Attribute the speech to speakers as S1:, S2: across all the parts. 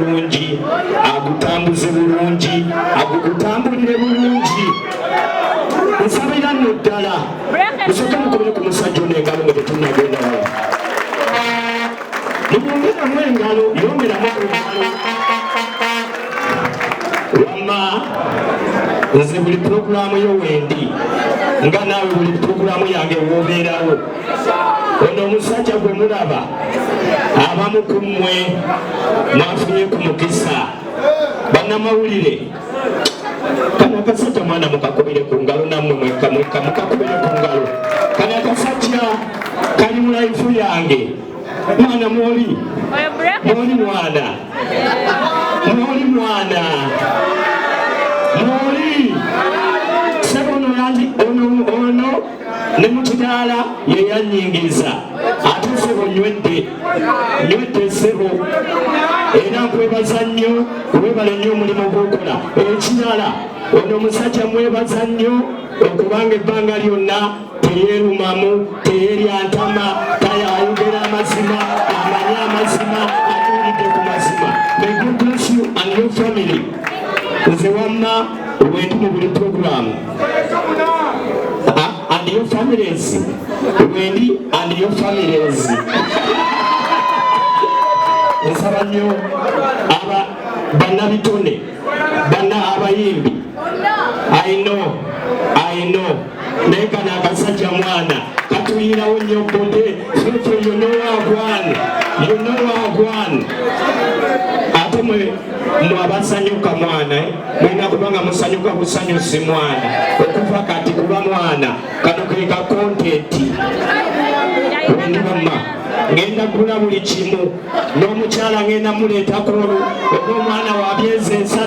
S1: bulungi agutambuze bulungi agutambulire bulungi nsabira nno ddala musooke mukomere ku musajja ono engalo nga tetunnagenda wala nimwongeramu engalo yongeramu engalo wamma nze buli puroguramu yo wendi nga naawe buli puroguramu yange woobeerawo ono omusajja gwe mulaba abamu ku mmwe mwafunye ku mukisa bannamawulire kano akasajja mwana mukakubire ku ngalo nammwe mukakubire ku ngalo kano akasajja kali mu laifu yange mwana mwoli mwana mwoli sebono yangi ono ne mukidaala yeyanyingiza ate sebo nywedde sebo era nkwebaza nnyo webale nnyo omulimu gwokola ekirala ono omusajja mwebaza nnyo okubanga ebbanga lyonna teyeerumamu teyeeryantama tayayogera amazima amanyi amazima atuulidde ku mazima. May God bless you and your family. Nze wamma wendi mu buli programu and your families wendi and your families nsaba nnyo aba bannabitone banna abayimbi I know naye kano akasajja mwana katuyirawo nnyo bode fefe you know wagwan ate mwe abasanyuka mwana mulina kubanga musanyuka busanyusi mwana okuva kati kuba mwana kano keka kontenti wendi bamma ngenda gula buli kimu n'omukyala ngenda muleetako oba omwana wa myezi 3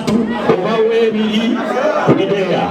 S1: oba w'ebiri bideya